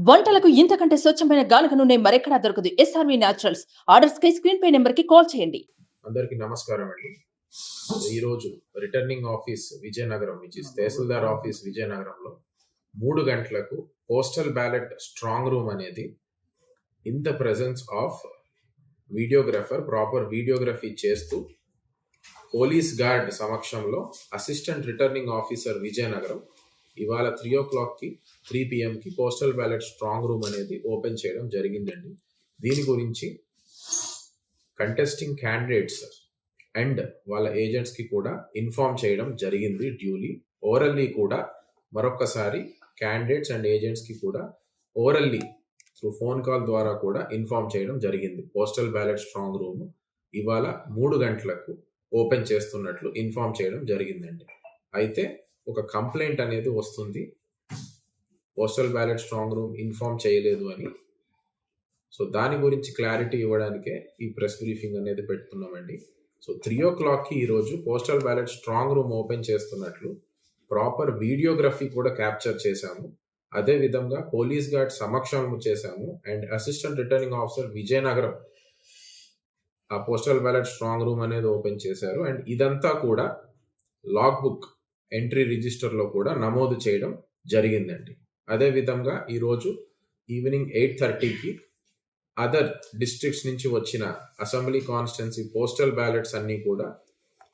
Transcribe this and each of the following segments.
వంటలకు ఇంతకంటే స్వచ్ఛమైన గానుగ నూనె మరెక్కడా దొరకదు. SRV naturals. ఆర్డర్స్ కై స్క్రీన్ పై నెంబర్ కి కాల్ చేయండి. అందరికీ నమస్కారం అండి. ఈరోజు రిటర్నింగ్ ఆఫీస్ విజయనగరం తహసీల్దార్ ఆఫీస్ విజయనగరంలో 3 గంటలకు పోస్టల్ బ్యాలెట్ స్ట్రాంగ్ రూమ్ అనేది in the presence of videographer proper videography చేస్తూ పోలీస్ గార్డ్ సమక్షంలో అసిస్టెంట్ రిటర్నింగ్ ఆఫీసర్ విజయనగరం ఇవాళ 3 PM postal ballot strong room అనేది ఓపెన్ చేయడం జరిగిందండి. దీని గురించి కంటెస్టింగ్ క్యాండిడేట్స్ అండ్ వాళ్ళ ఏజెంట్స్ కి కూడా ఇన్ఫార్మ్ చేయడం జరిగింది. డ్యూలీ ఓరల్లీ కూడా మరొకసారి క్యాండిడేట్స్ అండ్ ఏజెంట్స్ కి కూడా ఓరల్లీ త్రూ ఫోన్ కాల్ ద్వారా కూడా ఇన్ఫార్మ్ చేయడం జరిగింది. పోస్టల్ బ్యాలెట్ స్ట్రాంగ్ రూమ్ ఇవాళ 3 గంటలకు ఓపెన్ చేస్తున్నట్లు ఇన్ఫార్మ్ చేయడం జరిగిందండి. అయితే ఒక కంప్లైంట్ అనేది వస్తుంది, postal ballot strong room inform చేయలేదు అని. సో దాని గురించి క్లారిటీ ఇవ్వడానికే ఈ ప్రెస్ బ్రీఫింగ్ అనేది పెడుతున్నామండి. సో 3 o'clock ఈరోజు postal ballot strong room open చేస్తున్నట్లు ప్రాపర్ వీడియోగ్రఫీ కూడా క్యాప్చర్ చేశాము. అదే విధంగా పోలీస్ గార్డ్ సమక్షంలో చేశాము and assistant returning officer Vizianagaram ఆ పోస్టల్ బ్యాలెట్ స్ట్రాంగ్ రూమ్ అనేది ఓపెన్ చేశారు. అండ్ ఇదంతా కూడా లాగ్ బుక్ ఎంట్రీ రిజిస్టర్లో కూడా నమోదు చేయడం జరిగిందండి. అదే విధంగా ఈరోజు ఈవినింగ్ 8:30కి అదర్ డిస్ట్రిక్ట్స్ నుంచి వచ్చిన అసెంబ్లీ కాన్స్టిట్యున్సీ పోస్టల్ బ్యాలెట్స్ అన్నీ కూడా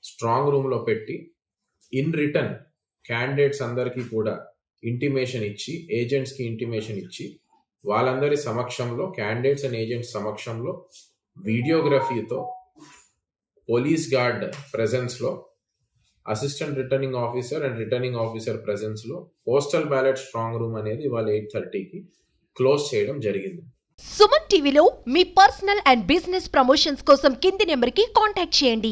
స్ట్రాంగ్ రూమ్లో పెట్టి ఇన్ రిటర్న్ క్యాండిడేట్స్ అందరికీ కూడా ఇంటిమేషన్ ఇచ్చి ఏజెంట్స్కి ఇంటిమేషన్ ఇచ్చి వాళ్ళందరి సమక్షంలో క్యాండిడేట్స్ అండ్ ఏజెంట్స్ సమక్షంలో వీడియోగ్రఫీతో పోలీస్ గార్డ్ ప్రెజెన్స్లో assistant returning officer and returning officer ప్రెజెన్స్లో పోస్టల్ బ్యాలెట్ స్ట్రాంగ్ రూమ్ అనేది ఇవాళ 8:30కి క్లోజ్ చేయడం జరిగింది. సుమన్ టీవీలో మీ పర్సనల్ అండ్ బిజినెస్ ప్రమోషన్స్ కోసం కింది నెంబర్కి కాంటాక్ట్ చేయండి.